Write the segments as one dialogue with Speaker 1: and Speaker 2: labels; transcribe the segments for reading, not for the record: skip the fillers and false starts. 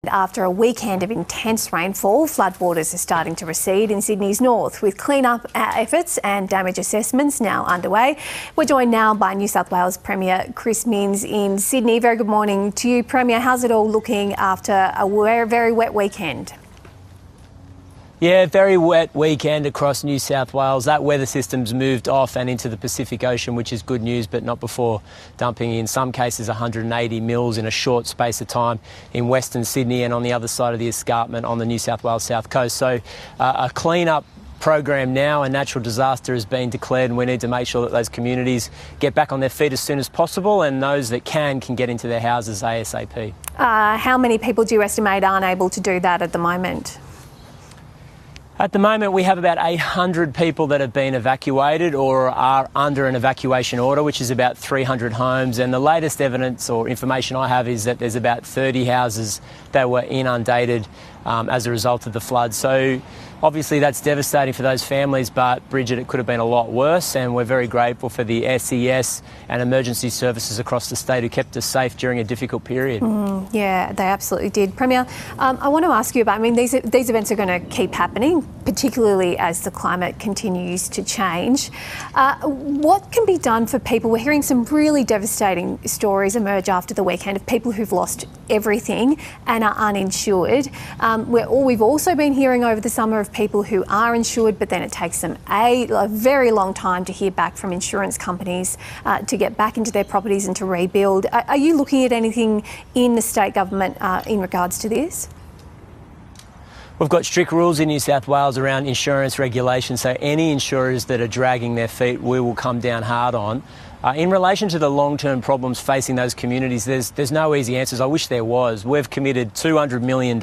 Speaker 1: After a weekend of intense rainfall, floodwaters are starting to recede in Sydney's north, with clean-up efforts and damage assessments now underway. We're joined now by New South Wales Premier Chris Minns in Sydney. Very good morning to you, Premier. How's it all looking after a very wet weekend?
Speaker 2: Yeah, very wet weekend across New South Wales. That weather system's moved off and into the Pacific Ocean, which is good news, but not before dumping, in some cases, 180 mils in a short space of time in Western Sydney and on the other side of the escarpment on the New South Wales south coast. So a clean-up program now, a natural disaster has been declared, and we need to make sure that those communities get back on their feet as soon as possible, and those that can get into their houses ASAP.
Speaker 1: How many people do you estimate aren't able to do that at the moment?
Speaker 2: At the moment, we have about 800 people that have been evacuated or are under an evacuation order, which is about 300 homes. And the latest evidence or information I have is that there's about 30 houses that were inundated as a result of the flood. So obviously that's devastating for those families, but Bridget, it could have been a lot worse, and we're very grateful for the SES and emergency services across the state who kept us safe during a difficult period.
Speaker 1: Yeah, they absolutely did. Premier, I want to ask you about, these events are going to keep happening, particularly as the climate continues to change. What can be done for people? We're hearing some really devastating stories emerge after the weekend of people who've lost everything and are uninsured. We've also been hearing over the summer of people who are insured, but then it takes them a very long time to hear back from insurance companies to get back into their properties and to rebuild. Are you looking at anything in the state government in regards to this?
Speaker 2: We've got strict rules in New South Wales around insurance regulation, so any insurers that are dragging their feet, we will come down hard on. In relation to the long-term problems facing those communities, there's no easy answers. I wish there was. We've committed $200 million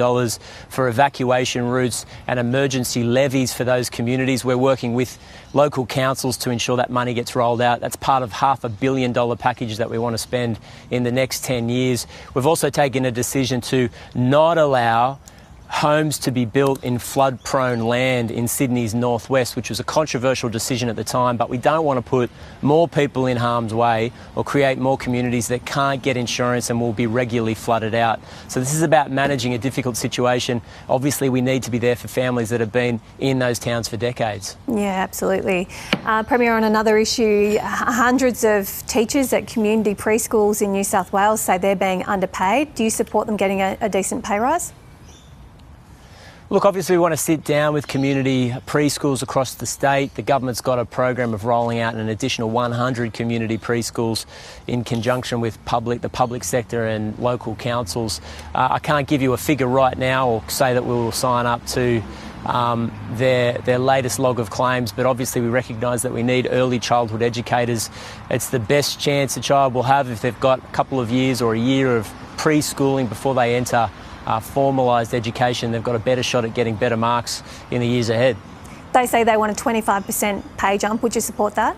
Speaker 2: for evacuation routes and emergency levies for those communities. We're working with local councils to ensure that money gets rolled out. That's part of $500 million package that we want to spend in the next 10 years. We've also taken a decision to not allow homes to be built in flood-prone land in Sydney's northwest, which was a controversial decision at the time, but we don't want to put more people in harm's way or create more communities that can't get insurance and will be regularly flooded out. So this is about managing a difficult situation. Obviously, we need to be there for families that have been in those towns for decades. Yeah,
Speaker 1: absolutely. Premier, on another issue, hundreds of teachers at community preschools in New South Wales say they're being underpaid. Do you support them getting a decent pay rise?
Speaker 2: Look, obviously we want to sit down with community preschools across the state. The government's got a program of rolling out an additional 100 community preschools in conjunction with the public sector and local councils. I can't give you a figure right now or say that we will sign up to their latest log of claims, but obviously we recognise that we need early childhood educators. It's the best chance a child will have if they've got a couple of years or a year of preschooling before they enter formalised education. They've got a better shot at getting better marks in the years ahead.
Speaker 1: They say they want a 25% pay jump. Would you support that?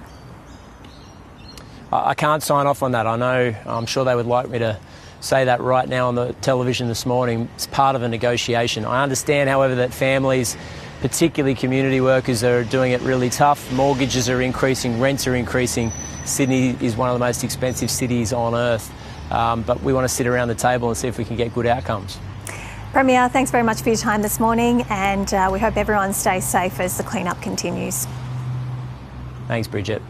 Speaker 2: I can't sign off on that. I'm sure they would like me to say that right now on the television this morning. It's part of a negotiation. I understand, however, that families, particularly community workers, are doing it really tough. Mortgages are increasing, rents are increasing. Sydney is one of the most expensive cities on earth, but we want to sit around the table and see if we can get good outcomes.
Speaker 1: Premier, thanks very much for your time this morning, and we hope everyone stays safe as the clean-up continues.
Speaker 2: Thanks, Bridget.